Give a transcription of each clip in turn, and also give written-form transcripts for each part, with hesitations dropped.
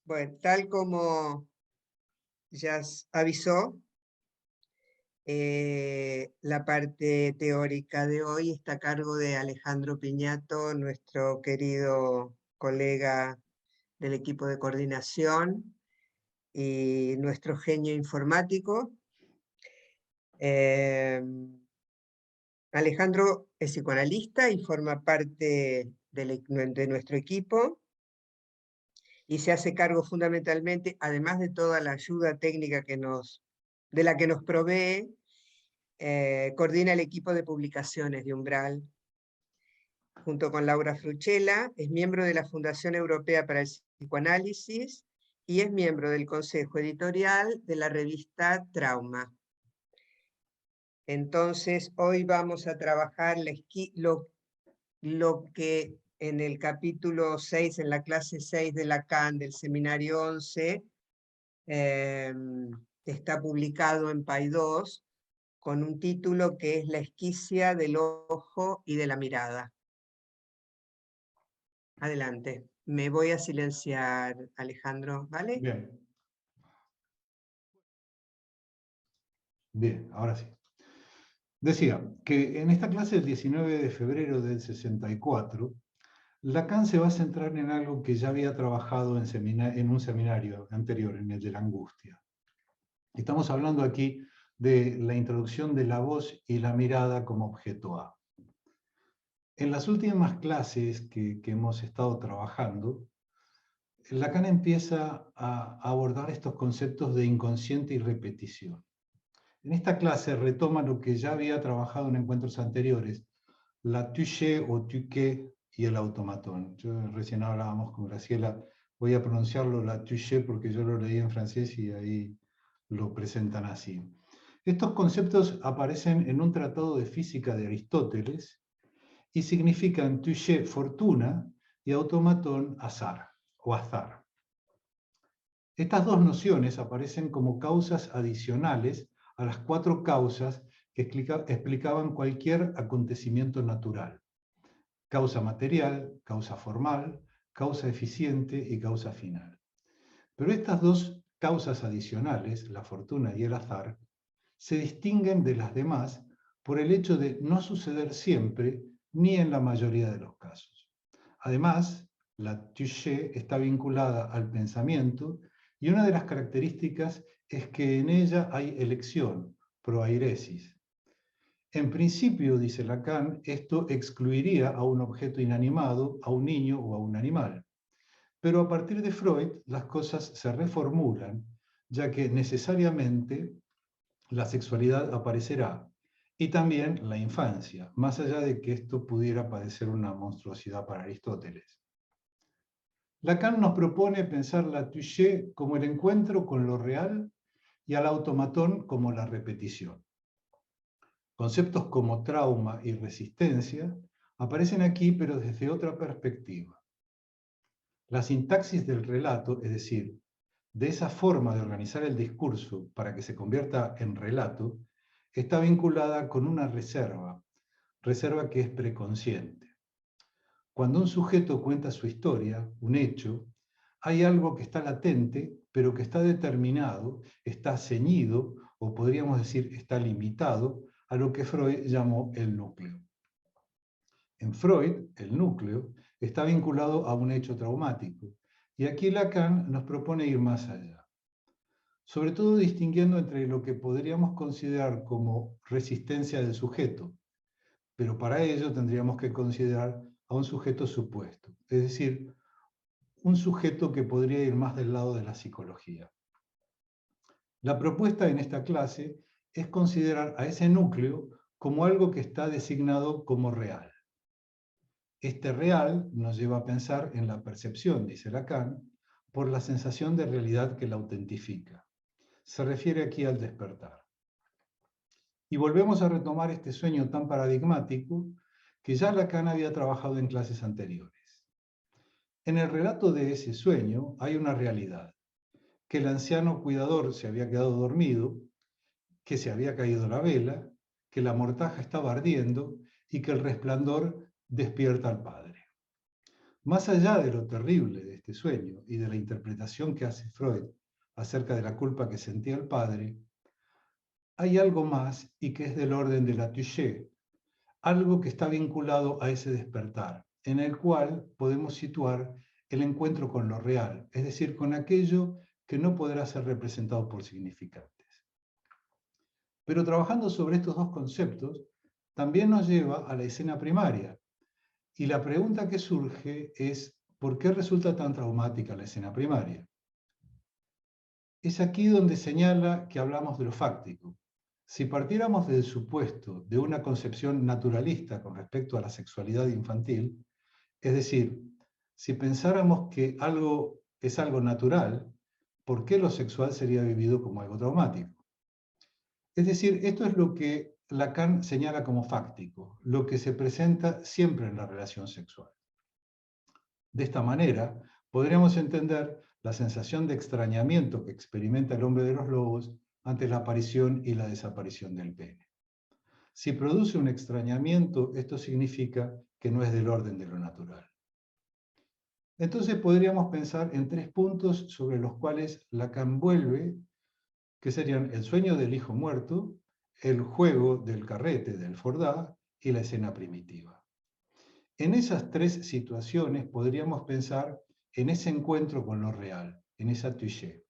Bueno, tal como ya avisó, la parte teórica de hoy está a cargo de Alejandro Piñato, nuestro querido colega del equipo de coordinación y nuestro genio informático. Alejandro es psicoanalista y forma parte de nuestro equipo y se hace cargo fundamentalmente, además de toda la ayuda técnica de la que nos provee, coordina el equipo de publicaciones de Umbral, junto con Laura Fruchela. Es miembro de la Fundación Europea para el Psicoanálisis y es miembro del Consejo Editorial de la revista Trauma. Entonces, hoy vamos a trabajar lo que en el capítulo 6, en la clase 6 de Lacan, del seminario 11, está publicado en Paidós, con un título que es La esquicia del ojo y de la mirada. Adelante. Me voy a silenciar, Alejandro, ¿vale? Bien. Bien, ahora sí. Decía que en esta clase del 19 de febrero del 64, Lacan se va a centrar en algo que ya había trabajado en un seminario anterior, en el de la angustia. Estamos hablando aquí de la introducción de la voz y la mirada como objeto A. En las últimas clases que hemos estado trabajando, Lacan empieza a abordar estos conceptos de inconsciente y repetición. En esta clase retoma lo que ya había trabajado en encuentros anteriores, la touché o tuque y el automatón. Yo recién hablábamos con Graciela, voy a pronunciarlo la touché porque yo lo leí en francés y ahí lo presentan así. Estos conceptos aparecen en un tratado de física de Aristóteles y significan touché fortuna y automatón azar o azar. Estas dos nociones aparecen como causas adicionales a las 4 causas que explicaban cualquier acontecimiento natural: causa material, causa formal, causa eficiente y causa final. Pero estas dos causas adicionales, la fortuna y el azar, se distinguen de las demás por el hecho de no suceder siempre ni en la mayoría de los casos. Además, la touché está vinculada al pensamiento y una de las características es que en ella hay elección, proairesis. En principio, dice Lacan, esto excluiría a un objeto inanimado, a un niño o a un animal. Pero a partir de Freud, las cosas se reformulan, ya que necesariamente la sexualidad aparecerá, y también la infancia, más allá de que esto pudiera parecer una monstruosidad para Aristóteles. Lacan nos propone pensar la touché como el encuentro con lo real y al automatón como la repetición. Conceptos como trauma y resistencia aparecen aquí, pero desde otra perspectiva. La sintaxis del relato, es decir, de esa forma de organizar el discurso para que se convierta en relato, está vinculada con una reserva que es preconsciente. Cuando un sujeto cuenta su historia, un hecho, hay algo que está latente, pero que está determinado, está ceñido, o podríamos decir está limitado, a lo que Freud llamó el núcleo. En Freud, el núcleo está vinculado a un hecho traumático, y aquí Lacan nos propone ir más allá, sobre todo distinguiendo entre lo que podríamos considerar como resistencia del sujeto, pero para ello tendríamos que considerar a un sujeto supuesto, es decir, un sujeto que podría ir más del lado de la psicología. La propuesta en esta clase es considerar a ese núcleo como algo que está designado como real. Este real nos lleva a pensar en la percepción, dice Lacan, por la sensación de realidad que la autentifica. Se refiere aquí al despertar. Y volvemos a retomar este sueño tan paradigmático que ya Lacan había trabajado en clases anteriores. En el relato de ese sueño hay una realidad, que el anciano cuidador se había quedado dormido, que se había caído la vela, que la mortaja estaba ardiendo y que el resplandor despierta al padre. Más allá de lo terrible de este sueño y de la interpretación que hace Freud acerca de la culpa que sentía el padre, hay algo más y que es del orden de la touché, algo que está vinculado a ese despertar, en el cual podemos situar el encuentro con lo real, es decir, con aquello que no podrá ser representado por significantes. Pero trabajando sobre estos dos conceptos, también nos lleva a la escena primaria. Y la pregunta que surge es, ¿por qué resulta tan traumática la escena primaria? Es aquí donde señala que hablamos de lo fáctico. Si partiéramos del supuesto de una concepción naturalista con respecto a la sexualidad infantil, es decir, si pensáramos que algo es algo natural, ¿por qué lo sexual sería vivido como algo traumático? Es decir, esto es lo que Lacan señala como fáctico, lo que se presenta siempre en la relación sexual. De esta manera, podríamos entender la sensación de extrañamiento que experimenta el hombre de los lobos ante la aparición y la desaparición del pene. Si produce un extrañamiento, esto significa que no es del orden de lo natural. Entonces podríamos pensar en 3 puntos sobre los cuales Lacan vuelve, que serían el sueño del hijo muerto, el juego del carrete del Fordá y la escena primitiva. En esas 3 situaciones podríamos pensar en ese encuentro con lo real, en esa touché.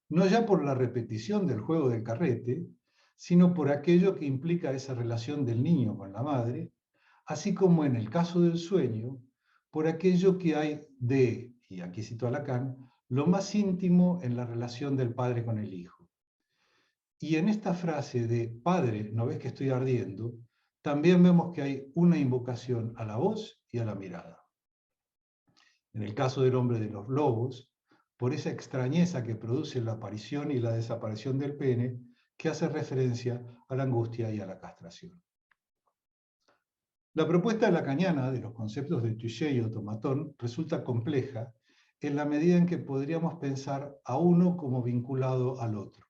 No ya por la repetición del juego del carrete, sino por aquello que implica esa relación del niño con la madre, así como en el caso del sueño, por aquello que hay de, y aquí cito a Lacan, lo más íntimo en la relación del padre con el hijo. Y en esta frase de padre, ¿no ves que estoy ardiendo?, también vemos que hay una invocación a la voz y a la mirada. En el caso del hombre de los lobos, por esa extrañeza que produce la aparición y la desaparición del pene, que hace referencia a la angustia y a la castración. La propuesta lacaniana de los conceptos de touché y automatón resulta compleja en la medida en que podríamos pensar a uno como vinculado al otro.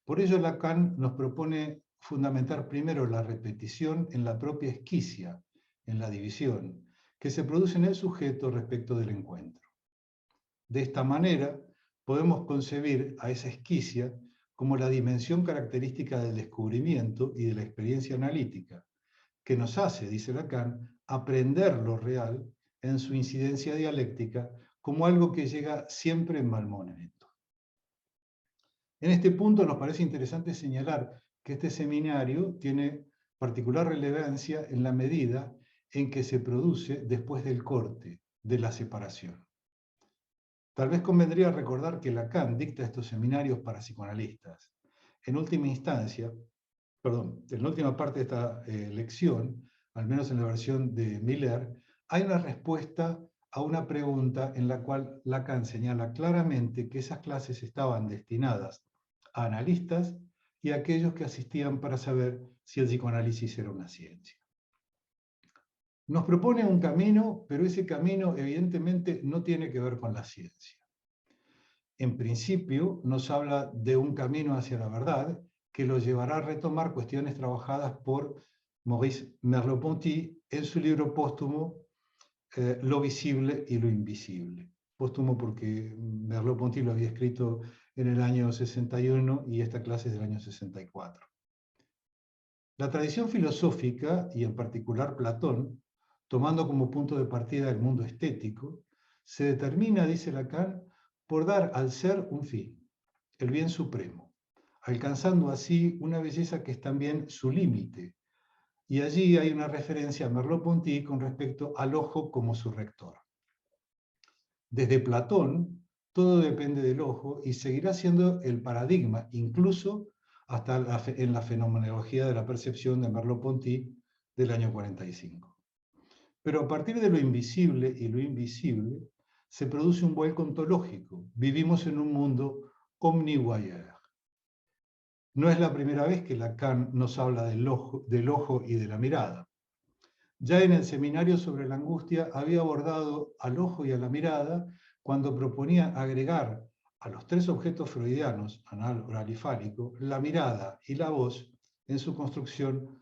Por ello, Lacan nos propone fundamentar primero la repetición en la propia esquicia, en la división, que se produce en el sujeto respecto del encuentro. De esta manera, podemos concebir a esa esquicia como la dimensión característica del descubrimiento y de la experiencia analítica, que nos hace, dice Lacan, aprender lo real en su incidencia dialéctica como algo que llega siempre en mal momento. En este punto nos parece interesante señalar que este seminario tiene particular relevancia en la medida en que se produce después del corte, de la separación. Tal vez convendría recordar que Lacan dicta estos seminarios para psicoanalistas. En última instancia, en la última parte de esta lección, al menos en la versión de Miller, hay una respuesta a una pregunta en la cual Lacan señala claramente que esas clases estaban destinadas a analistas y a aquellos que asistían para saber si el psicoanálisis era una ciencia. Nos propone un camino, pero ese camino evidentemente no tiene que ver con la ciencia. En principio nos habla de un camino hacia la verdad que lo llevará a retomar cuestiones trabajadas por Maurice Merleau-Ponty en su libro póstumo Lo visible y lo invisible. Póstumo porque Merleau-Ponty lo había escrito en el año 61 y esta clase es del año 64. La tradición filosófica, y en particular Platón, tomando como punto de partida el mundo estético, se determina, dice Lacan, por dar al ser un fin, el bien supremo, alcanzando así una belleza que es también su límite. Y allí hay una referencia a Merleau-Ponty con respecto al ojo como su rector. Desde Platón, todo depende del ojo y seguirá siendo el paradigma, incluso hasta en la fenomenología de la percepción de Merleau-Ponty del año 45. Pero a partir de lo invisible y lo invisible, se produce un vuelco ontológico. Vivimos en un mundo omnivoyeur. No es la primera vez que Lacan nos habla del ojo y de la mirada. Ya en el seminario sobre la angustia había abordado al ojo y a la mirada cuando proponía agregar a los 3 objetos freudianos, anal, oral y fálico, la mirada y la voz en su construcción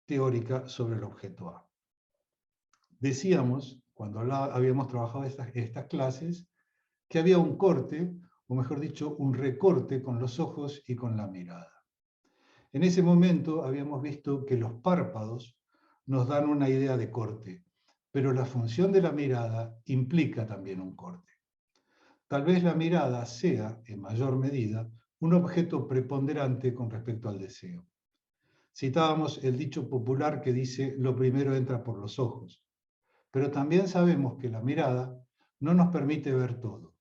teórica sobre el objeto A. Decíamos cuando habíamos trabajado estas clases, que había un corte, o mejor dicho, un recorte con los ojos y con la mirada. En ese momento habíamos visto que los párpados nos dan una idea de corte, pero la función de la mirada implica también un corte. Tal vez la mirada sea, en mayor medida, un objeto preponderante con respecto al deseo. Citábamos el dicho popular que dice, lo primero entra por los ojos, pero también sabemos que la mirada no nos permite ver todo.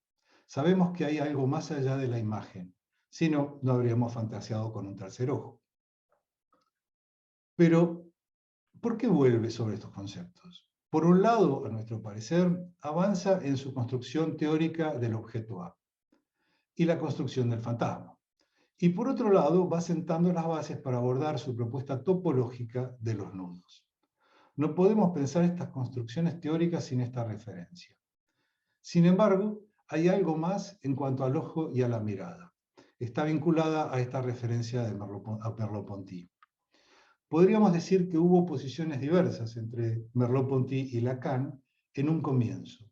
Sabemos que hay algo más allá de la imagen, si no, no habríamos fantaseado con un tercer ojo. Pero, ¿por qué vuelve sobre estos conceptos? Por un lado, a nuestro parecer, avanza en su construcción teórica del objeto A y la construcción del fantasma. Y por otro lado, va sentando las bases para abordar su propuesta topológica de los nudos. No podemos pensar estas construcciones teóricas sin esta referencia. Sin embargo, hay algo más en cuanto al ojo y a la mirada. Está vinculada a esta referencia de Merleau-Ponty. Podríamos decir que hubo posiciones diversas entre Merleau-Ponty y Lacan en un comienzo.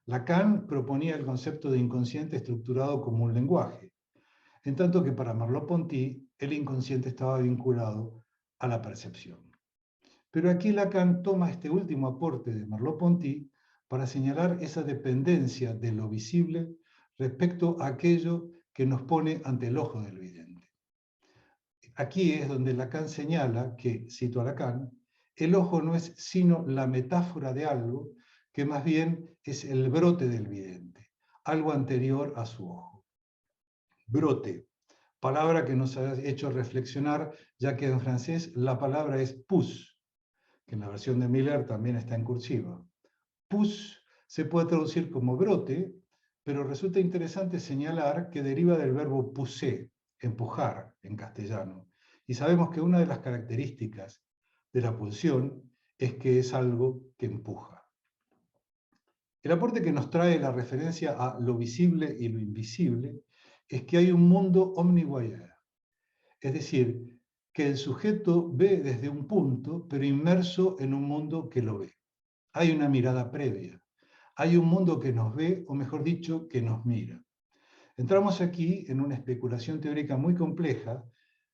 Lacan proponía el concepto de inconsciente estructurado como un lenguaje, en tanto que para Merleau-Ponty el inconsciente estaba vinculado a la percepción. Pero aquí Lacan toma este último aporte de Merleau-Ponty para señalar esa dependencia de lo visible respecto a aquello que nos pone ante el ojo del vidente. Aquí es donde Lacan señala que, cito a Lacan, el ojo no es sino la metáfora de algo que más bien es el brote del vidente, algo anterior a su ojo. Brote, palabra que nos ha hecho reflexionar, ya que en francés la palabra es pouce, que en la versión de Miller también está en cursiva. Pouce se puede traducir como brote, pero resulta interesante señalar que deriva del verbo pousser, empujar en castellano. Y sabemos que una de las características de la pulsión es que es algo que empuja. El aporte que nos trae la referencia a lo visible y lo invisible es que hay un mundo omnivoyeur, es decir, que el sujeto ve desde un punto, pero inmerso en un mundo que lo ve. Hay una mirada previa, hay un mundo que nos ve, o mejor dicho, que nos mira. Entramos aquí en una especulación teórica muy compleja,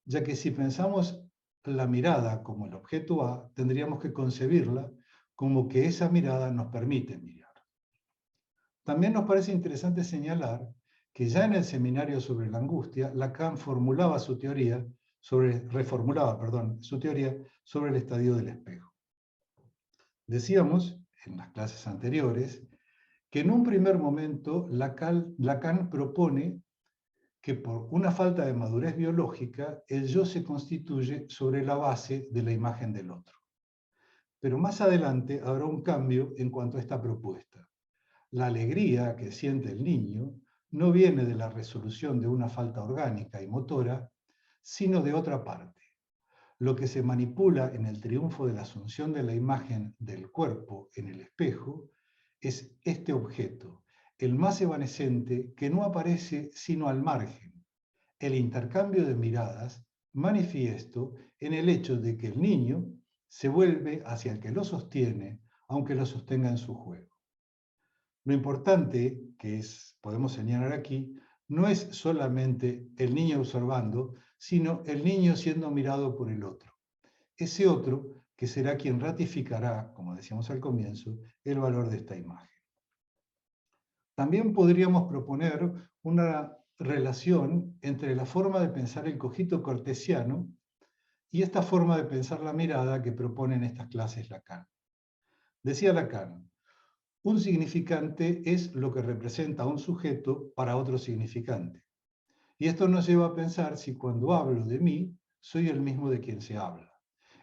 ya que si pensamos la mirada como el objeto A, tendríamos que concebirla como que esa mirada nos permite mirar. También nos parece interesante señalar que ya en el seminario sobre la angustia, Lacan reformulaba su teoría sobre el estadio del espejo. Decíamos, en las clases anteriores, que en un primer momento Lacan propone que por una falta de madurez biológica, el yo se constituye sobre la base de la imagen del otro. Pero más adelante habrá un cambio en cuanto a esta propuesta. La alegría que siente el niño no viene de la resolución de una falta orgánica y motora, sino de otra parte. Lo que se manipula en el triunfo de la asunción de la imagen del cuerpo en el espejo es este objeto, el más evanescente que no aparece sino al margen, el intercambio de miradas manifiesto en el hecho de que el niño se vuelve hacia el que lo sostiene, aunque lo sostenga en su juego. Lo importante, podemos señalar aquí, no es solamente el niño observando, sino el niño siendo mirado por el otro. Ese otro que será quien ratificará, como decíamos al comienzo, el valor de esta imagen. También podríamos proponer una relación entre la forma de pensar el cogito cartesiano y esta forma de pensar la mirada que proponen estas clases Lacan. Decía Lacan, un significante es lo que representa a un sujeto para otro significante. Y esto nos lleva a pensar si cuando hablo de mí, soy el mismo de quien se habla.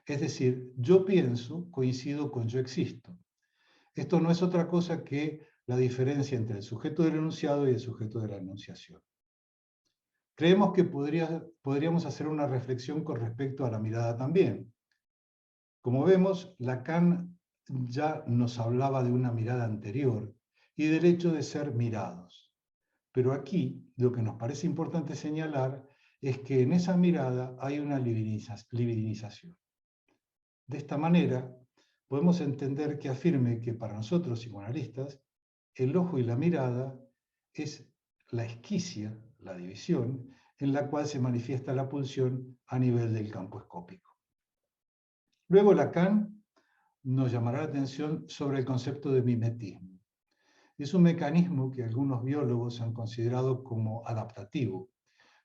Es decir, yo pienso, coincido con yo existo. Esto no es otra cosa que la diferencia entre el sujeto del enunciado y el sujeto de la enunciación. Creemos que podríamos hacer una reflexión con respecto a la mirada también. Como vemos, Lacan ya nos hablaba de una mirada anterior y del hecho de ser mirados. Pero aquí lo que nos parece importante señalar es que en esa mirada hay una libidinización. De esta manera, podemos entender que afirme que para nosotros psicoanalistas, el ojo y la mirada es la esquicia, la división, en la cual se manifiesta la pulsión a nivel del campo escópico. Luego Lacan nos llamará la atención sobre el concepto de mimetismo. Es un mecanismo que algunos biólogos han considerado como adaptativo,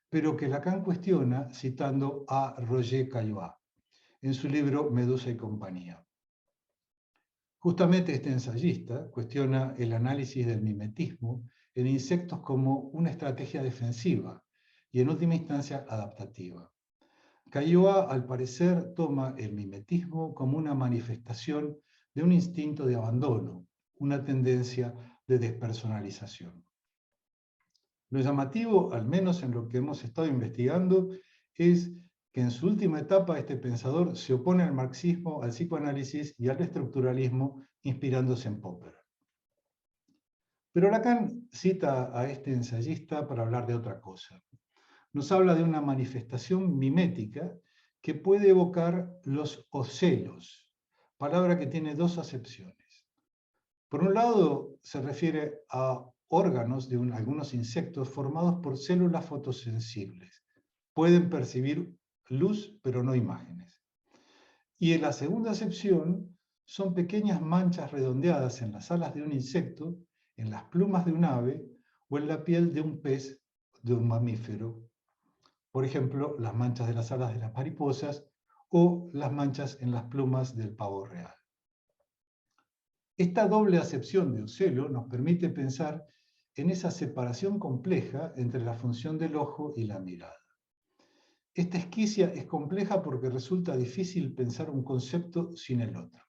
pero que Lacan cuestiona citando a Roger Caillois en su libro Medusa y compañía. Justamente este ensayista cuestiona el análisis del mimetismo en insectos como una estrategia defensiva y en última instancia adaptativa. Caillois, al parecer, toma el mimetismo como una manifestación de un instinto de abandono, una tendencia de despersonalización. Lo llamativo, al menos en lo que hemos estado investigando, es que en su última etapa este pensador se opone al marxismo, al psicoanálisis y al estructuralismo, inspirándose en Popper. Pero Lacan cita a este ensayista para hablar de otra cosa. Nos habla de una manifestación mimética que puede evocar los ocelos, palabra que tiene dos acepciones. Por un lado, se refiere a órganos de algunos insectos formados por células fotosensibles. Pueden percibir luz, pero no imágenes. Y en la segunda acepción son pequeñas manchas redondeadas en las alas de un insecto, en las plumas de un ave o en la piel de un pez, de un mamífero. Por ejemplo, las manchas de las alas de las mariposas o las manchas en las plumas del pavo real. Esta doble acepción de ocelo nos permite pensar en esa separación compleja entre la función del ojo y la mirada. Esta esquicia es compleja porque resulta difícil pensar un concepto sin el otro.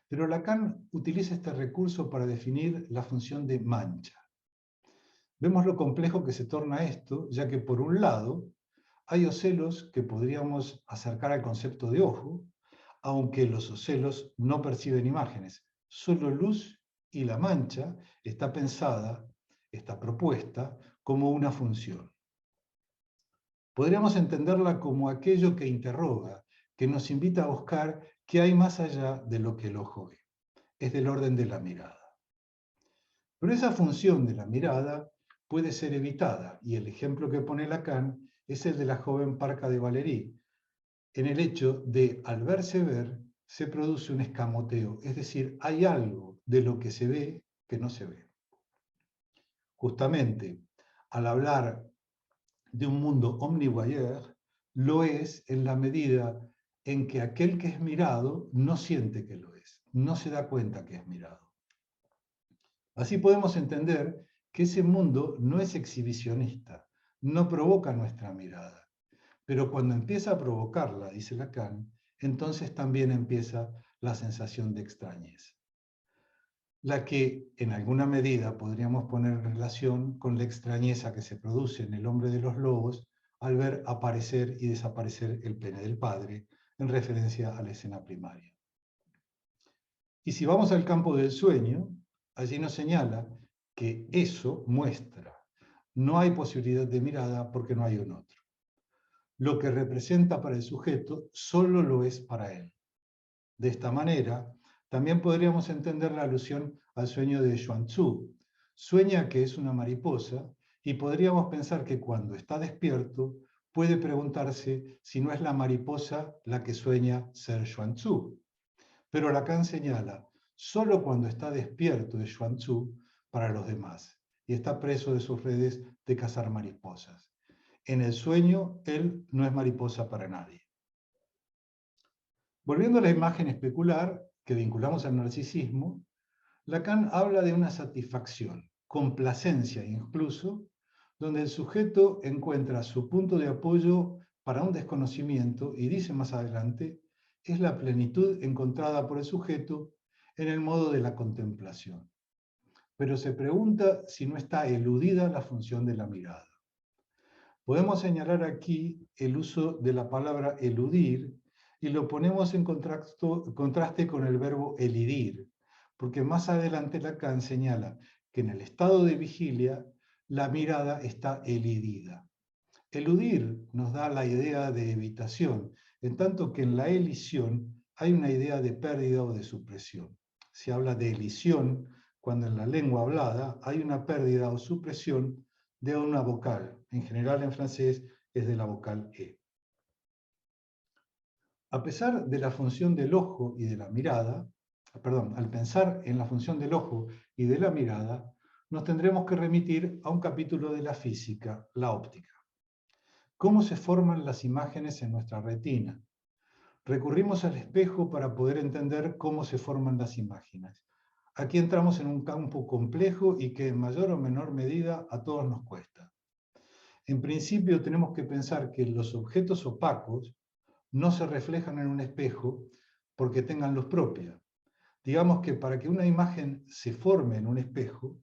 Pero Lacan utiliza este recurso para definir la función de mancha. Vemos lo complejo que se torna esto, ya que por un lado hay ocelos que podríamos acercar al concepto de ojo, aunque los ocelos no perciben imágenes, solo luz, y la mancha está pensada, está propuesta como una función. Podríamos entenderla como aquello que interroga, que nos invita a buscar qué hay más allá de lo que el ojo ve. Es del orden de la mirada. Pero esa función de la mirada puede ser evitada, y el ejemplo que pone Lacan es el de la joven Parca de Valéry, en el hecho de, al verse ver, se produce un escamoteo, es decir, hay algo de lo que se ve que no se ve. Justamente, al hablar de un mundo omnivoyeur, lo es en la medida en que aquel que es mirado no siente que lo es, no se da cuenta que es mirado. Así podemos entender que ese mundo no es exhibicionista, no provoca nuestra mirada, pero cuando empieza a provocarla, dice Lacan, entonces también empieza la sensación de extrañeza, la que en alguna medida podríamos poner en relación con la extrañeza que se produce en el hombre de los lobos al ver aparecer y desaparecer el pene del padre, en referencia a la escena primaria. Y si vamos al campo del sueño, allí nos señala que eso muestra. No hay posibilidad de mirada porque no hay un otro. Lo que representa para el sujeto solo lo es para él. De esta manera, también podríamos entender la alusión al sueño de Xuanzú. Sueña que es una mariposa y podríamos pensar que cuando está despierto puede preguntarse si no es la mariposa la que sueña ser Xuanzú. Pero Lacan señala, solo cuando está despierto de Xuanzú para los demás y está preso de sus redes de cazar mariposas. En el sueño, él no es mariposa para nadie. Volviendo a la imagen especular que vinculamos al narcisismo, Lacan habla de una satisfacción, complacencia incluso, donde el sujeto encuentra su punto de apoyo para un desconocimiento y dice más adelante, es la plenitud encontrada por el sujeto en el modo de la contemplación. Pero se pregunta si no está eludida la función de la mirada. Podemos señalar aquí el uso de la palabra eludir y lo ponemos en contraste con el verbo elidir, porque más adelante Lacan señala que en el estado de vigilia la mirada está elidida. Eludir nos da la idea de evitación, en tanto que en la elisión hay una idea de pérdida o de supresión. Se habla de elisión cuando en la lengua hablada hay una pérdida o supresión de una vocal. En general en francés es de la vocal E. A pesar de la función del ojo y de la mirada, al pensar en la función del ojo y de la mirada, nos tendremos que remitir a un capítulo de la física, la óptica. ¿Cómo se forman las imágenes en nuestra retina? Recurrimos al espejo para poder entender cómo se forman las imágenes. Aquí entramos en un campo complejo y que en mayor o menor medida a todos nos cuesta. En principio tenemos que pensar que los objetos opacos no se reflejan en un espejo porque tengan luz propia. Digamos que para que una imagen se forme en un espejo,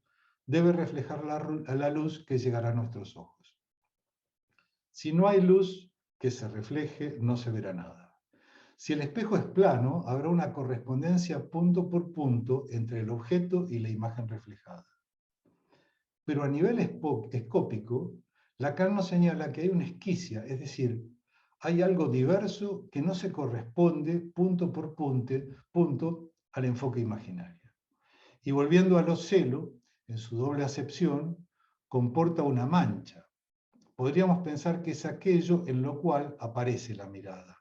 debe reflejar la luz que llegará a nuestros ojos. Si no hay luz que se refleje, no se verá nada. Si el espejo es plano, habrá una correspondencia punto por punto entre el objeto y la imagen reflejada. Pero a nivel escópico, Lacan nos señala que hay una esquicia, es decir, hay algo diverso que no se corresponde punto por punto al enfoque imaginario. Y volviendo al ocelo, en su doble acepción, comporta una mancha. Podríamos pensar que es aquello en lo cual aparece la mirada.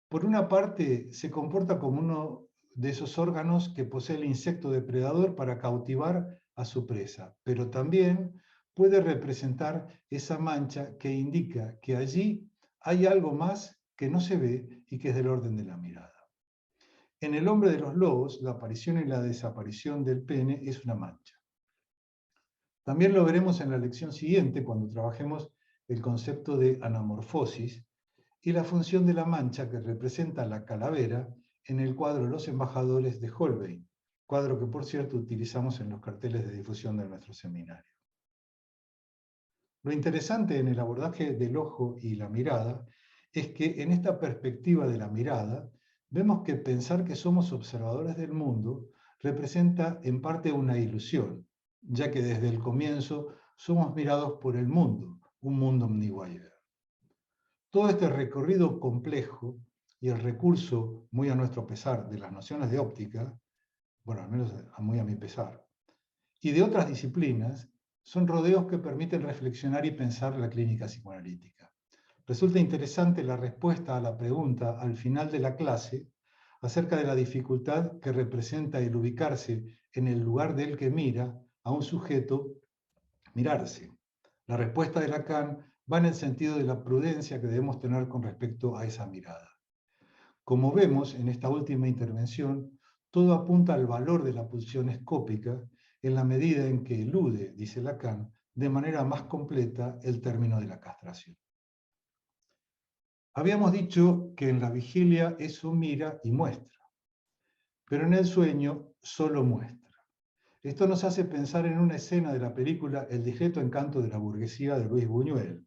Por una parte, se comporta como uno de esos órganos que posee el insecto depredador para cautivar a su presa, pero también puede representar esa mancha que indica que allí hay algo más que no se ve y que es del orden de la mirada. En El hombre de los lobos, la aparición y la desaparición del pene es una mancha. También lo veremos en la lección siguiente, cuando trabajemos el concepto de anamorfosis y la función de la mancha que representa la calavera en el cuadro Los embajadores de Holbein, cuadro que, por cierto, utilizamos en los carteles de difusión de nuestro seminario. Lo interesante en el abordaje del ojo y la mirada es que en esta perspectiva de la mirada vemos que pensar que somos observadores del mundo representa en parte una ilusión, ya que desde el comienzo somos mirados por el mundo, un mundo omnivoyer. Todo este recorrido complejo y el recurso, muy a nuestro pesar, de las nociones de óptica, bueno, al menos muy a mi pesar, y de otras disciplinas, son rodeos que permiten reflexionar y pensar la clínica psicoanalítica. Resulta interesante la respuesta a la pregunta al final de la clase acerca de la dificultad que representa el ubicarse en el lugar del que mira a un sujeto mirarse. La respuesta de Lacan va en el sentido de la prudencia que debemos tener con respecto a esa mirada. Como vemos en esta última intervención, todo apunta al valor de la pulsión escópica en la medida en que elude, dice Lacan, de manera más completa el término de la castración. Habíamos dicho que en la vigilia eso mira y muestra, pero en el sueño solo muestra. Esto nos hace pensar en una escena de la película El discreto encanto de la burguesía de Luis Buñuel.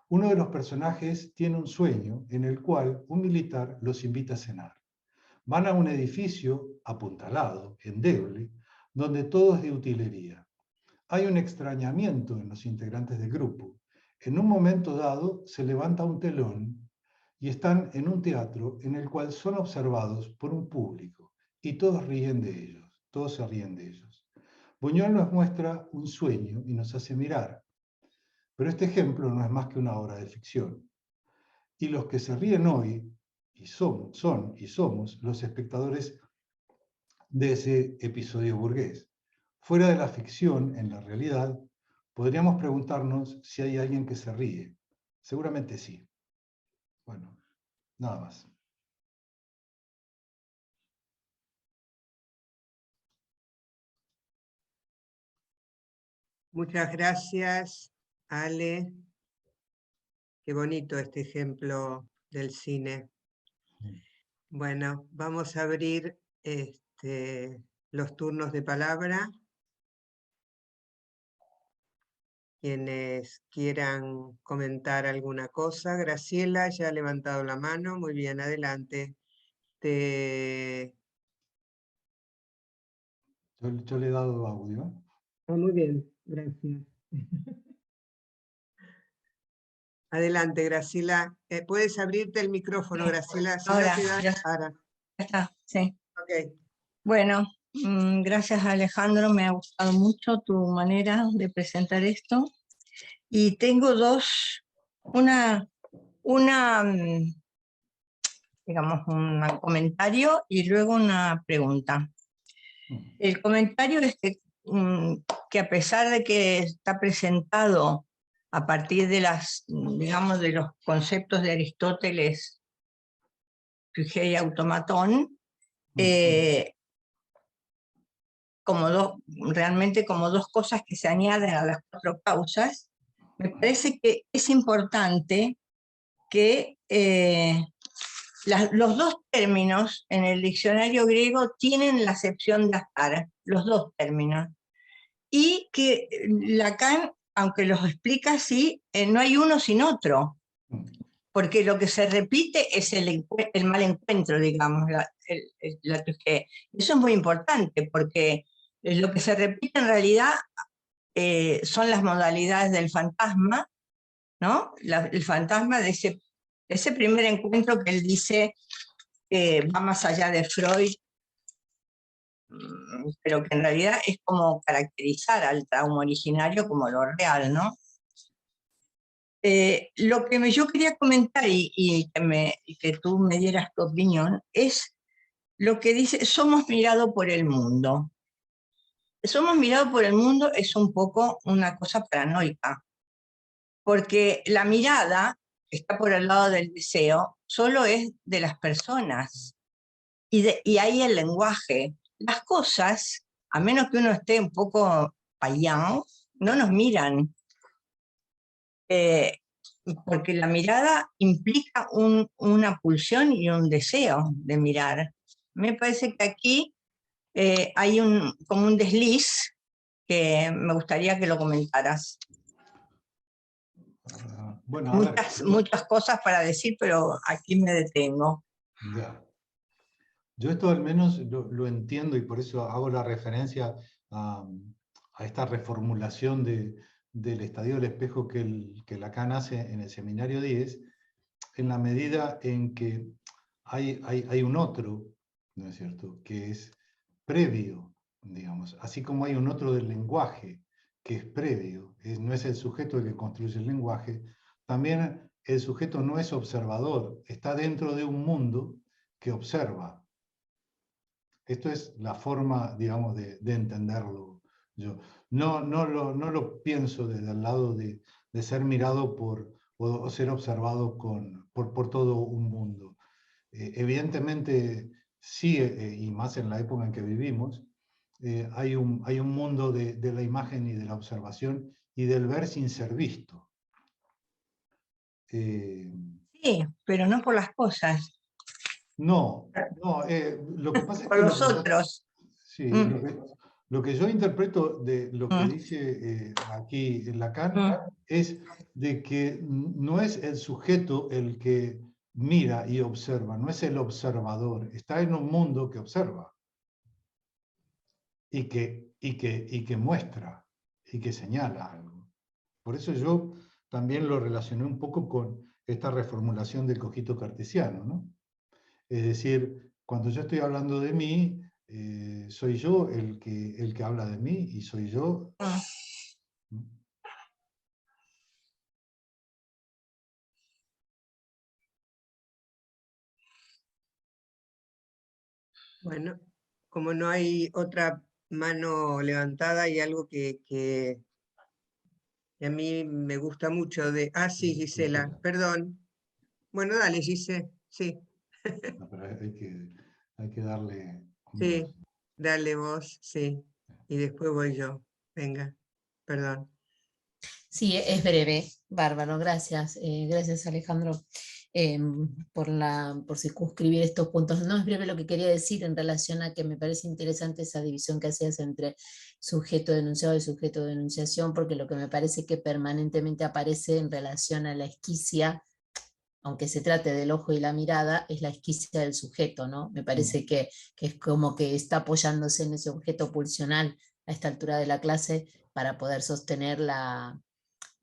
Uno de los personajes tiene un sueño en el cual un militar los invita a cenar. Van a un edificio apuntalado, endeble, donde todo es de utilería. Hay un extrañamiento en los integrantes del grupo. En un momento dado se levanta un telón y están en un teatro en el cual son observados por un público y todos ríen de ellos, todos se ríen de ellos. Buñuel nos muestra un sueño y nos hace mirar, pero este ejemplo no es más que una obra de ficción. Y los que se ríen hoy son y somos los espectadores de ese episodio burgués. Fuera de la ficción, en la realidad, podríamos preguntarnos si hay alguien que se ríe. Seguramente sí. Bueno, nada más. Muchas gracias, Ale. Qué bonito este ejemplo del cine. Bueno, vamos a abrir los turnos de palabra. Quienes quieran comentar alguna cosa. Graciela ya ha levantado la mano. Muy bien, adelante. Yo le he dado audio. Muy bien, gracias. Adelante, Graciela. Puedes abrirte el micrófono, Graciela. Si Ahora, no te da, ya ahora. está, sí. Ok. Bueno, gracias Alejandro, me ha gustado mucho tu manera de presentar esto. Y tengo digamos, un comentario y luego una pregunta. El comentario es que a pesar de que está presentado a partir de digamos, de los conceptos de Aristóteles, Sujet y automatón, realmente como dos cosas que se añaden a las cuatro causas, me parece que es importante que los dos términos en el diccionario griego tienen la acepción de azar, los dos términos, y que Lacan, aunque los explica así, no hay uno sin otro, porque lo que se repite es el mal encuentro, digamos, eso es muy importante, porque lo que se repite en realidad son las modalidades del fantasma, ¿no? El fantasma de ese primer encuentro que él dice va más allá de Freud, pero que en realidad es como caracterizar al trauma originario como lo real, ¿no? Lo que yo quería comentar y que tú me dieras tu opinión es lo que dice, somos mirados por el mundo. Somos mirados por el mundo es un poco una cosa paranoica, porque la mirada, que está por el lado del deseo, solo es de las personas, y ahí el lenguaje. Las cosas, a menos que uno esté un poco payán, no nos miran, porque la mirada implica una pulsión y un deseo de mirar. Me parece que aquí hay como un desliz que me gustaría que lo comentaras. Bueno, Muchas cosas para decir, pero aquí me detengo. Ya. Yo esto al menos lo entiendo y por eso hago la referencia a esta reformulación del estadio del espejo que Lacan hace en el seminario 10, en la medida en que hay un otro, ¿no es cierto?, que es previo, digamos, así como hay un otro del lenguaje que es previo, no es el sujeto el que construye el lenguaje, también el sujeto no es observador, está dentro de un mundo que observa. Esto es la forma, digamos, de entenderlo yo. No lo pienso desde el lado de ser mirado o ser observado por todo un mundo. Evidentemente, sí, y más en la época en que vivimos, hay un mundo de la imagen y de la observación y del ver sin ser visto. Sí, pero no por las cosas. No, lo que pasa es por que los otros. Sí, lo que yo interpreto de lo que dice aquí Lacan es de que no es el sujeto el que mira y observa, no es el observador, está en un mundo que observa y que muestra y que señala algo. Por eso yo también lo relacioné un poco con esta reformulación del cogito cartesiano, ¿no? Es decir, cuando yo estoy hablando de mí, soy yo el que habla de mí y soy yo. Bueno, como no hay otra mano levantada, hay algo que a mí me gusta mucho de... Ah, sí, Gisela, perdón. Bueno, dale, Gisela, sí. No, pero hay que darle Sí, voz. dale vos, sí. Y después voy yo. Venga, perdón. Sí, es breve, bárbaro, gracias, gracias Alejandro por circunscribir estos puntos. No es breve lo que quería decir en relación a que me parece interesante esa división que hacías entre sujeto denunciado y sujeto de denunciación, porque lo que me parece que permanentemente aparece en relación a la esquicia, aunque se trate del ojo y la mirada, es la esquicia del sujeto, ¿no? Me parece que es como que está apoyándose en ese objeto pulsional a esta altura de la clase para poder sostener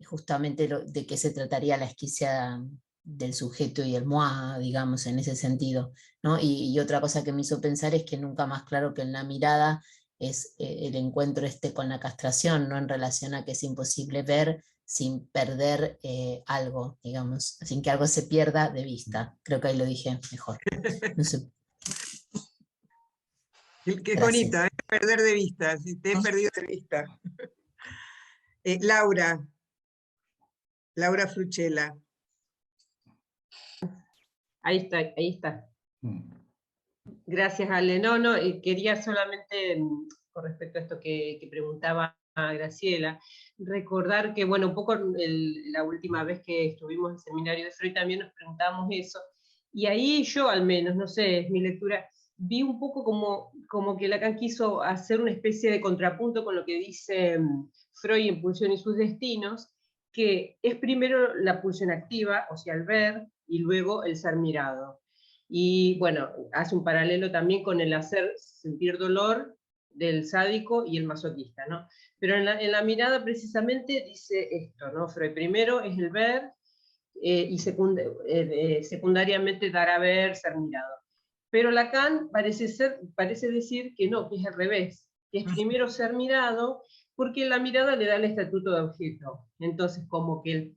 justamente de qué se trataría la esquicia del sujeto y el moi, digamos, en ese sentido, ¿no? Y otra cosa que me hizo pensar es que nunca más claro que en la mirada es el encuentro con la castración, ¿no? En relación a que es imposible ver sin perder algo, digamos, sin que algo se pierda de vista. Creo que ahí lo dije mejor. No sé. Que es Gracias. bonito, perder de vista, si te he perdido de vista. Laura Fruchela. Ahí está, ahí está. Mm. Gracias, Ale. No, quería solamente, con respecto a esto que preguntaba Graciela, recordar que, bueno, un poco la última vez que estuvimos en el seminario de Freud también nos preguntábamos eso, y ahí yo al menos, no sé, es mi lectura, vi un poco como que Lacan quiso hacer una especie de contrapunto con lo que dice Freud en Pulsión y sus destinos, que es primero la pulsión activa, o sea, el ver, y luego el ser mirado. Y bueno, hace un paralelo también con el hacer sentir dolor del sádico y el masoquista, ¿no? Pero en la mirada precisamente dice esto, ¿no? Freud primero es el ver y secundariamente dar a ver, ser mirado. Pero Lacan parece decir que no, que es al revés, que es primero ser mirado, porque la mirada le da el estatuto de objeto. Entonces, como que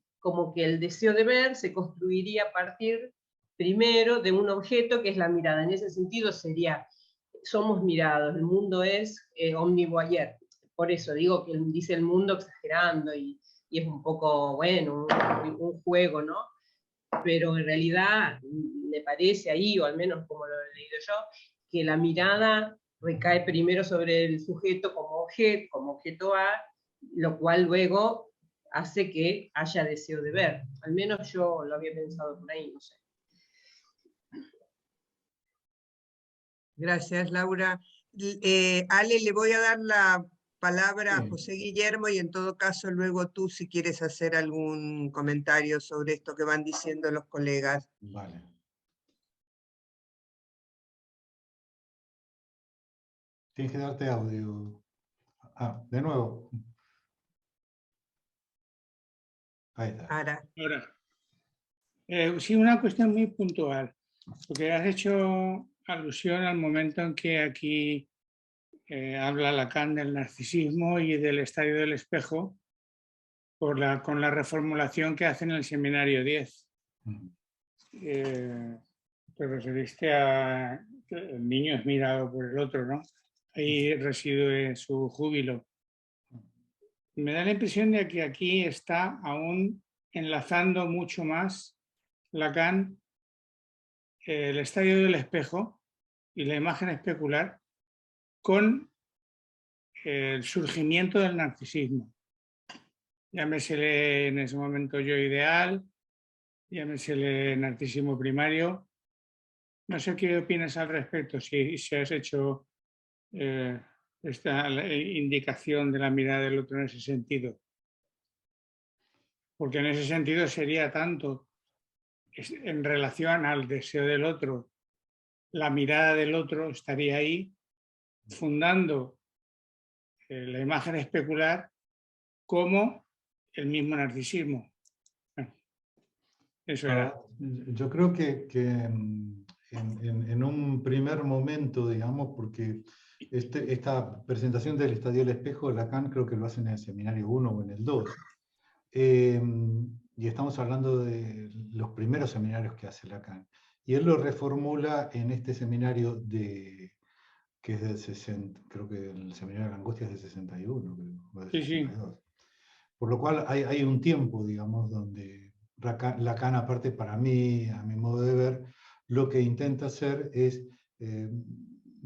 el deseo de ver se construiría a partir primero de un objeto que es la mirada. En ese sentido sería, somos mirados, el mundo es omnivoyer. Por eso digo que dice el mundo exagerando y es un poco, bueno, un juego, ¿no? Pero en realidad me parece ahí, o al menos como lo he leído yo, que la mirada recae primero sobre el sujeto como objeto A, lo cual luego hace que haya deseo de ver. Al menos yo lo había pensado por ahí, no sé. Gracias, Laura. Ale, le voy a dar la palabra a José Guillermo y en todo caso luego tú si quieres hacer algún comentario sobre esto que van diciendo los colegas. Vale. Tienes que darte audio. Ah, de nuevo. Ahí está. Ahora. Sí, una cuestión muy puntual, porque has hecho alusión al momento en que aquí habla Lacan del narcisismo y del estadio del espejo con la reformulación que hace en el seminario 10. Te referiste a que el niño es mirado por el otro, ¿no? Ahí reside su júbilo. Me da la impresión de que aquí está aún enlazando mucho más Lacan el estadio del espejo y la imagen especular con el surgimiento del narcisismo. Llámesele en ese momento yo ideal, llámesele narcisismo primario. No sé qué opinas al respecto, si has hecho esta indicación de la mirada del otro en ese sentido. Porque en ese sentido sería tanto en relación al deseo del otro, la mirada del otro estaría ahí fundando la imagen especular como el mismo narcisismo. Bueno, eso era. Yo creo que en un primer momento, digamos, porque esta presentación del estadio del espejo, Lacan creo que lo hace en el seminario 1 o en el 2. Y estamos hablando de los primeros seminarios que hace Lacan. Y él lo reformula en este seminario que es del 60, creo que el seminario de la angustia es del 61, creo, o del 62. Sí. Por lo cual hay un tiempo, digamos, donde Lacan, aparte para mí, a mi modo de ver, lo que intenta hacer es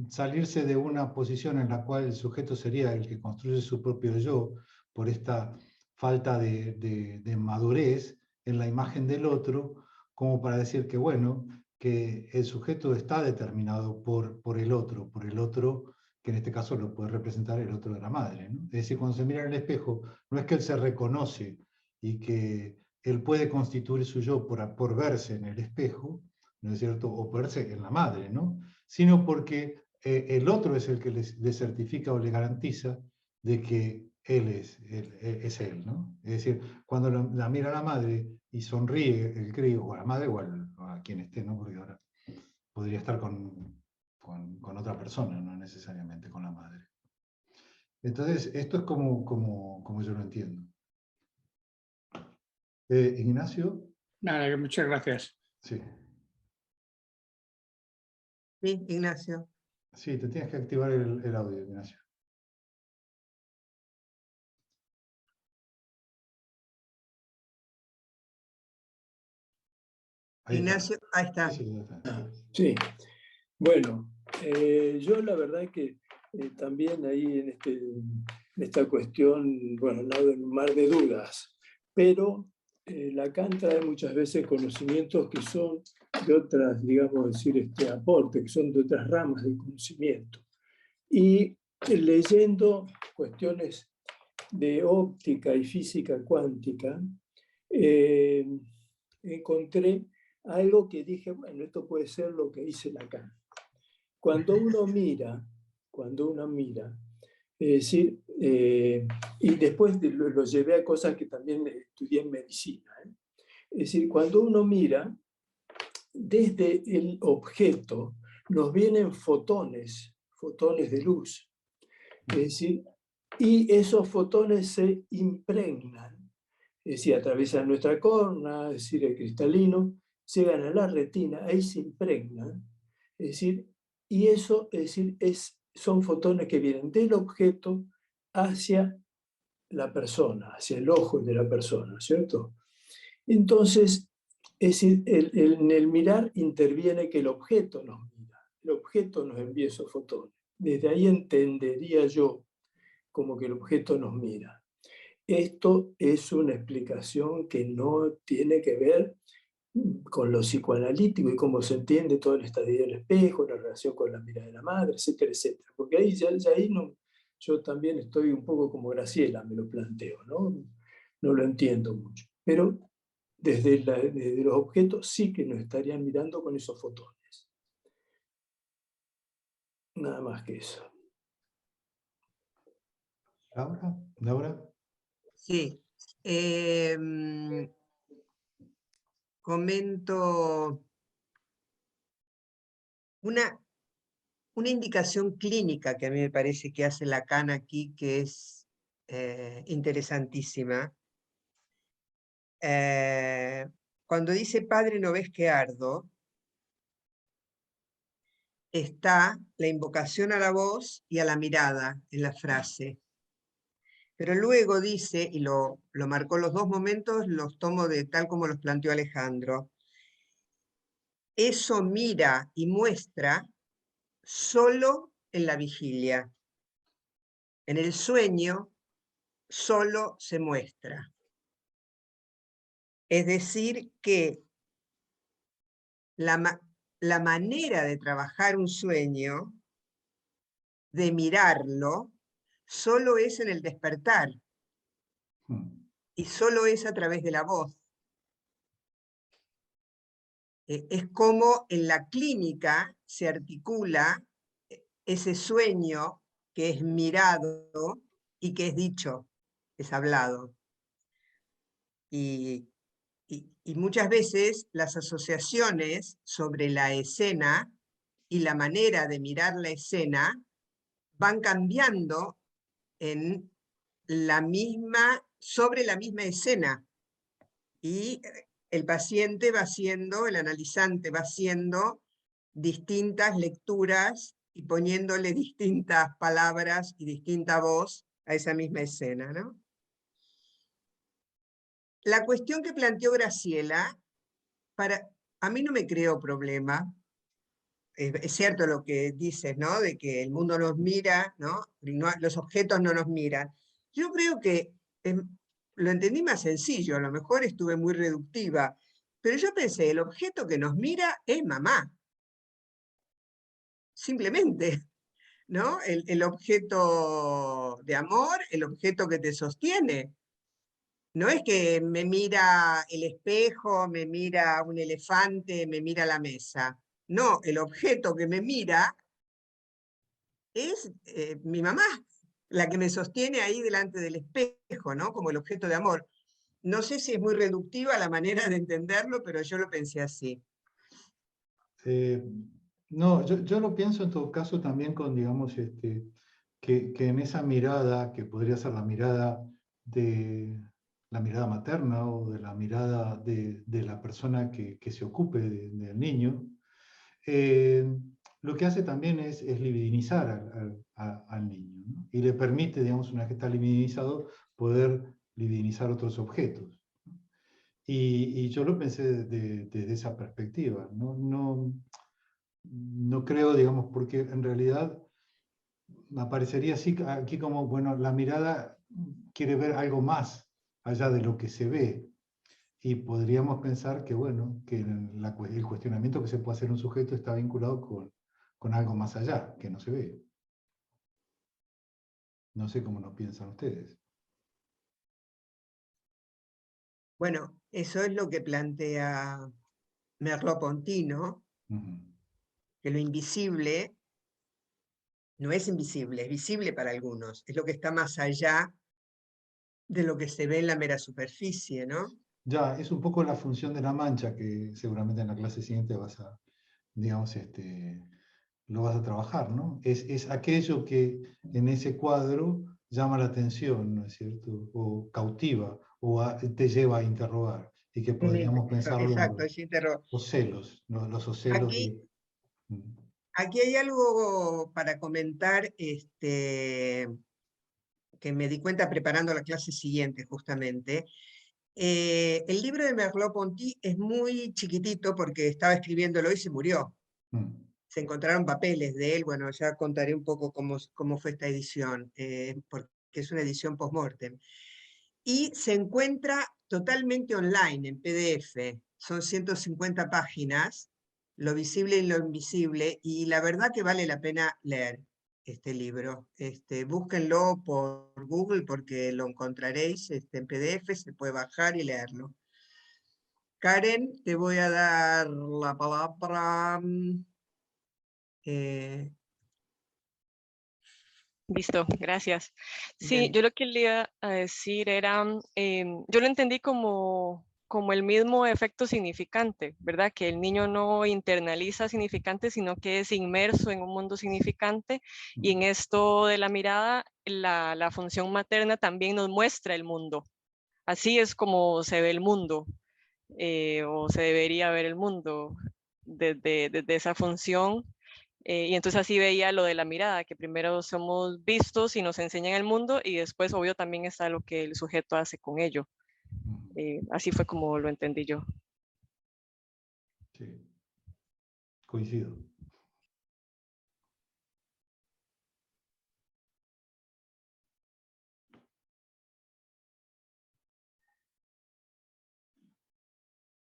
salirse de una posición en la cual el sujeto sería el que construye su propio yo, por esta falta de madurez en la imagen del otro, como para decir que, bueno, que el sujeto está determinado por el otro, que en este caso lo puede representar el otro de la madre, ¿no? Es decir, cuando se mira en el espejo, no es que él se reconoce y que él puede constituir su yo por verse en el espejo, ¿no es cierto?, o verse en la madre, ¿no?, sino porque el otro es el que le certifica o le garantiza de que él es él, ¿no? Es decir, cuando la mira la madre y sonríe el crío, o a la madre o a quien esté, ¿no? Porque ahora podría estar con otra persona, no necesariamente con la madre. Entonces, esto es como yo lo entiendo. Ignacio. Nada, muchas gracias. Sí. Sí, Ignacio. Sí, te tienes que activar el audio, Ignacio. Ahí Ignacio, está. ahí está. Sí, ya está. Sí, bueno, yo la verdad que también ahí en esta cuestión, bueno, nado en un mar de dudas, pero Lacan trae muchas veces conocimientos que son de otras, digamos decir, aportes, que son de otras ramas del conocimiento. Y leyendo cuestiones de óptica y física cuántica, encontré algo que dije, bueno, esto puede ser lo que dice Lacan. Cuando uno mira, es decir, y después lo llevé a cosas que también estudié en medicina, es decir, cuando uno mira, desde el objeto nos vienen fotones de luz, es decir, y esos fotones se impregnan, es decir, atraviesan nuestra córnea, es decir, el cristalino, llegan a la retina, ahí se impregnan, es decir, y eso, es decir, son fotones que vienen del objeto hacia la persona, hacia el ojo de la persona, ¿cierto? Entonces, es decir, en el mirar interviene que el objeto nos mira, el objeto nos envía esos fotones. Desde ahí entendería yo como que el objeto nos mira. Esto es una explicación que no tiene que ver con lo psicoanalítico y cómo se entiende todo el estadio del espejo, la relación con la mirada de la madre, etcétera, etcétera. Porque ahí, ahí no, yo también estoy un poco como Graciela, me lo planteo, ¿no? No lo entiendo mucho. Pero desde los objetos sí que nos estarían mirando con esos fotones. Nada más que eso. ¿Laura? Sí. Comento una indicación clínica que a mí me parece que hace Lacan aquí, que es interesantísima. Cuando dice "Padre, no ves que ardo", está la invocación a la voz y a la mirada en la frase. Pero luego dice, y lo marcó los dos momentos, los tomo de tal como los planteó Alejandro, eso mira y muestra solo en la vigilia. En el sueño solo se muestra. Es decir, que la manera de trabajar un sueño, de mirarlo, solo es en el despertar. Y solo es a través de la voz. Es como en la clínica se articula ese sueño que es mirado y que es dicho, es hablado. Y muchas veces las asociaciones sobre la escena y la manera de mirar la escena van cambiando sobre la misma escena. Y el paciente va haciendo, el analizante va haciendo distintas lecturas y poniéndole distintas palabras y distinta voz a esa misma escena, ¿no? La cuestión que planteó Graciela, a mí no me creó problema. Es cierto lo que dices, ¿no? De que el mundo nos mira, ¿no? Los objetos no nos miran. Yo creo que lo entendí más sencillo, a lo mejor estuve muy reductiva, pero yo pensé, el objeto que nos mira es mamá. Simplemente, ¿no? El objeto de amor, el objeto que te sostiene. No es que me mira el espejo, me mira un elefante, me mira la mesa. No, el objeto que me mira es mi mamá. la que me sostiene ahí delante del espejo, ¿no? Como el objeto de amor. No sé si es muy reductiva la manera de entenderlo, pero yo lo pensé así. No, yo lo pienso en todo caso también con, digamos, que en esa mirada, que podría ser la mirada materna o de la mirada de la persona que se ocupe del niño, lo que hace también es libidinizar al niño, ¿no? Y le permite, digamos, una vez que está libidinizado, poder libidinizar otros objetos. Y yo lo pensé desde esa perspectiva. No creo, digamos, porque en realidad me aparecería así, aquí como, bueno, la mirada quiere ver algo más allá de lo que se ve. Y podríamos pensar que, bueno, que el cuestionamiento que se puede hacer en un sujeto está vinculado con algo más allá, que no se ve. No sé cómo lo piensan ustedes. Bueno, eso es lo que plantea Merleau-Ponty, ¿no? Que lo invisible no es invisible, es visible para algunos. Es lo que está más allá de lo que se ve en la mera superficie, ¿no? Ya, es un poco la función de la mancha que seguramente en la clase siguiente vas a, digamos, lo vas a trabajar, ¿no? Es aquello que en ese cuadro llama la atención, ¿no es cierto? O cautiva, o te lleva a interrogar. Y que podríamos pensarlo Exacto, los celos, ¿no? Los ocelos aquí, aquí hay algo para comentar que me di cuenta preparando la clase siguiente, justamente. El libro de Merleau-Ponty es muy chiquitito porque estaba escribiéndolo y se murió. Se encontraron papeles de él, bueno, ya contaré un poco cómo fue esta edición, porque es una edición post-mortem. Y se encuentra totalmente online, en PDF. Son 150 páginas, lo visible y lo invisible, y la verdad que vale la pena leer este libro. Búsquenlo por Google porque lo encontraréis en PDF, se puede bajar y leerlo. Karen, te voy a dar la palabra. Listo, gracias. Sí, Bien. yo lo que le iba a decir era, yo lo entendí como el mismo efecto significante, ¿verdad? Que el niño no internaliza significante, sino que es inmerso en un mundo significante, y en esto de la mirada, la función materna también nos muestra el mundo. Así es como se ve el mundo, o se debería ver el mundo desde esa función. Y entonces así veía lo de la mirada, que primero somos vistos y nos enseñan el mundo, y después obvio también está lo que el sujeto hace con ello. Así fue como lo entendí yo. Sí, coincido.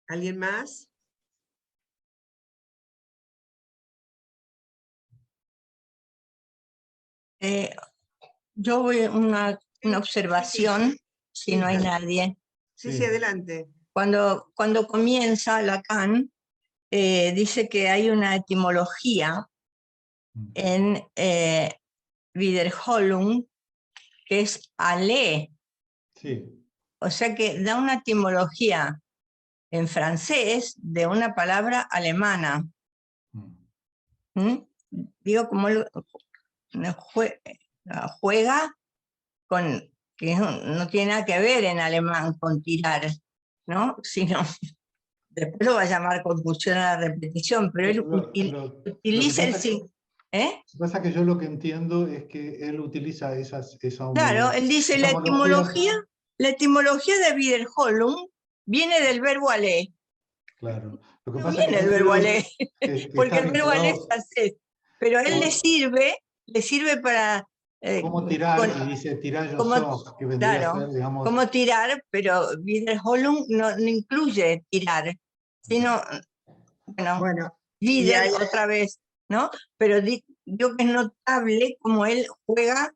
¿Alguien más? Yo voy a una observación, si no hay nadie. Sí, adelante. Cuando comienza Lacan, dice que hay una etimología en Wiederholung, que es ale. Sí. O sea que da una etimología en francés de una palabra alemana. Digo, como él juega con, que no tiene nada que ver en alemán con tirar, ¿no? Sino, después lo va a llamar confusión a la repetición, pero él utiliza el sí. Lo que pasa es que yo lo que entiendo es que él utiliza esa Claro, él dice la etimología de Wiederholung viene del verbo ale. Claro. Lo que No pasa viene es el que verbo ale, porque el verbo ale es vinculado, francés, pero a él le sirve para... ¿cómo tirar? Y dice tirar yo sos, que vendría a ser, digamos... Como tirar, pero Wiederholung no incluye tirar, sino, bueno, líder otra vez, ¿no? Pero yo que es notable como él juega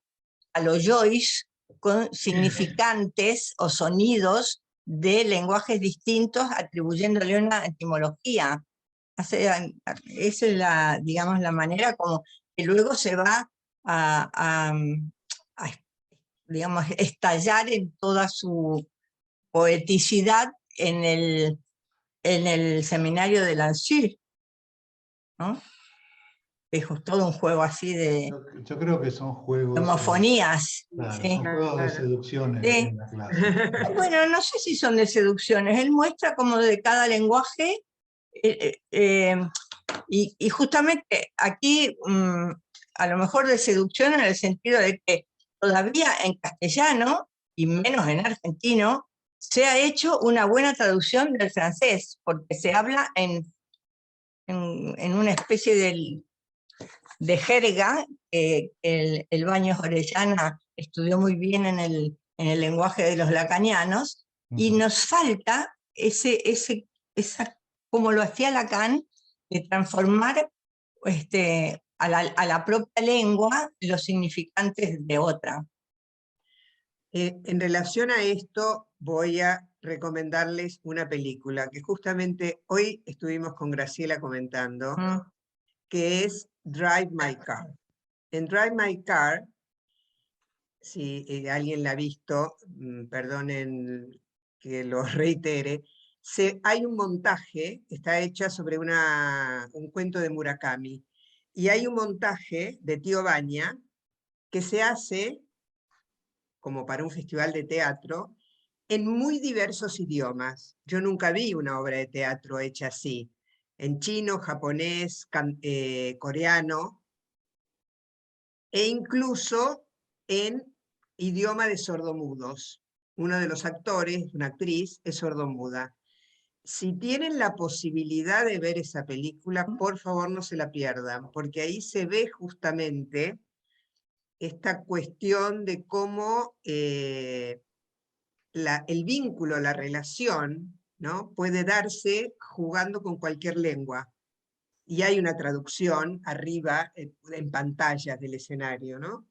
a lo Joyce con significantes o sonidos de lenguajes distintos, atribuyéndole una etimología. Esa es digamos, la manera como que luego se va a digamos, estallar en toda su poeticidad en el seminario de Lancy, ¿no? Es todo un juego así de Yo creo que son juegos, homofonías. claro, ¿sí? son juegos de seducciones Sí. en la clase. Bueno, no sé si son de seducciones, él muestra como de cada lenguaje, y justamente aquí a lo mejor de seducción en el sentido de que todavía en castellano, y menos en argentino, se ha hecho una buena traducción del francés, porque se habla en una especie de jerga que el Baños Orellana estudió muy bien en el lenguaje de los lacanianos, y nos falta esa, como lo hacía Lacan, de transformar a la propia lengua los significantes de otra. En relación a esto, voy a recomendarles una película que justamente hoy estuvimos con Graciela comentando, que es Drive My Car. En Drive My Car, si alguien la ha visto, perdonen que lo reitere, hay un montaje, está hecha sobre un cuento de Murakami, y hay un montaje de Tío Baña que se hace como para un festival de teatro, en muy diversos idiomas. Yo nunca vi una obra de teatro hecha así, en chino, japonés, coreano, e incluso en idioma de sordomudos. Uno de los actores, una actriz, es sordomuda. Si tienen la posibilidad de ver esa película, por favor no se la pierdan, porque ahí se ve justamente esta cuestión de cómo el vínculo, la relación, ¿no? Puede darse jugando con cualquier lengua. Y hay una traducción arriba en pantallas del escenario, ¿no?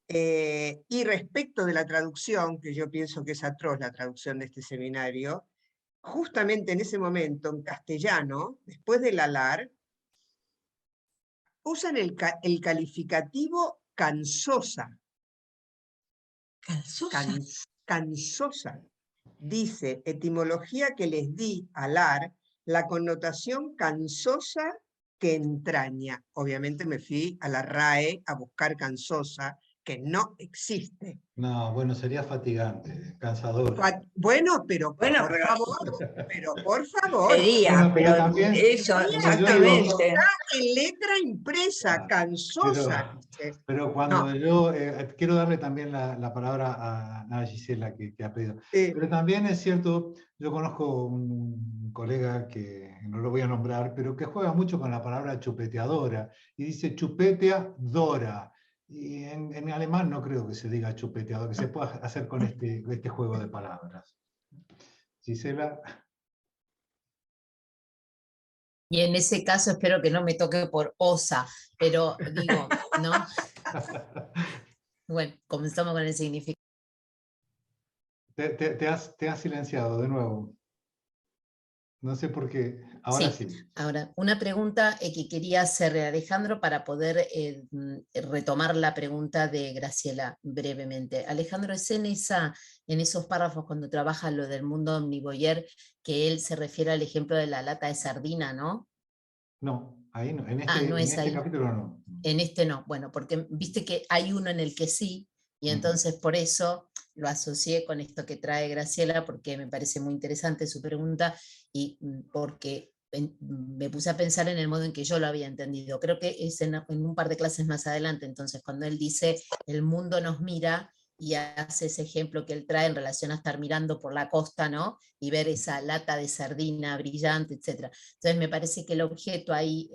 Y respecto de la traducción, que yo pienso que es atroz la traducción de este seminario, justamente en ese momento, en castellano, después del alar, usan el calificativo cansosa. Cansosa. Dice, etimología que les di alar, la connotación cansosa que entraña. Obviamente me fui a la RAE a buscar cansosa, que no existe. No, bueno, sería fatigante, cansador. Bueno, pero por favor. Sería, Bueno, pero pero también, eso, yo digo, exactamente. Está en letra impresa, Claro, cansosa. pero cuando No. yo quiero darle también la palabra a Gisela que ha pedido. Pero también es cierto, yo conozco un colega que no lo voy a nombrar, pero que juega mucho con la palabra chupeteadora y dice chupeteadora. Y en alemán no creo que se diga chupeteador, que se pueda hacer con este juego de palabras. Gisela. Y en ese caso espero que no me toque por osa, pero digo, ¿no? Bueno, comenzamos con el significado. Te has silenciado de nuevo. No sé por qué. Ahora sí. Ahora, una pregunta que quería hacerle a Alejandro para poder retomar la pregunta de Graciela brevemente. Alejandro, es en esos párrafos cuando trabaja lo del mundo omnivoyer que él se refiere al ejemplo de la lata de sardina, ¿no? No, ahí no. En no es este ahí. capítulo no. En este no. Bueno, porque viste que hay uno en el que sí, y entonces por eso lo asocié con esto que trae Graciela, porque me parece muy interesante su pregunta y porque me puse a pensar en el modo en que yo lo había entendido. Creo que es en un par de clases más adelante, entonces cuando él dice el mundo nos mira y hace ese ejemplo que él trae en relación a estar mirando por la costa, ¿no? Y ver esa lata de sardina brillante, etc. Entonces me parece que el objeto ahí...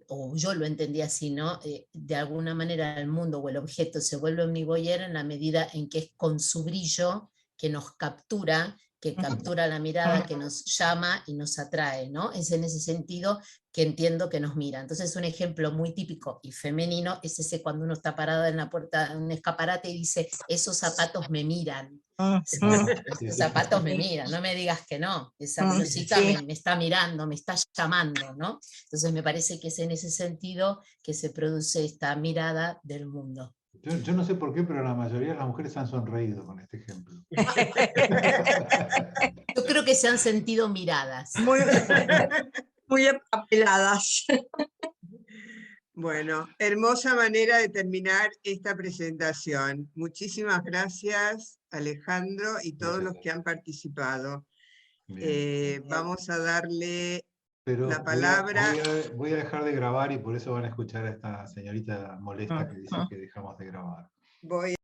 o yo lo entendí así, ¿no? De alguna manera el mundo o el objeto se vuelve omnivoyero en la medida en que es con su brillo que nos captura, que captura la mirada, que nos llama y nos atrae, ¿no? Es en ese sentido que entiendo que nos mira. Entonces un ejemplo muy típico y femenino es ese cuando uno está parado en la puerta de un escaparate y dice, esos zapatos me miran. Esos zapatos me miran, no me digas que no, esa blusita me está mirando, me está llamando, ¿no? Entonces me parece que es en ese sentido que se produce esta mirada del mundo. Yo no sé por qué, pero la mayoría de las mujeres han sonreído con este ejemplo. Yo creo que se han sentido miradas. Muy, muy apeladas. Bueno, hermosa manera de terminar esta presentación. Muchísimas gracias, Alejandro, y todos Gracias los a que han participado. Bien. Vamos a darle Pero la palabra. voy a dejar de grabar y por eso van a escuchar a esta señorita molesta que dice que dejamos de grabar. Voy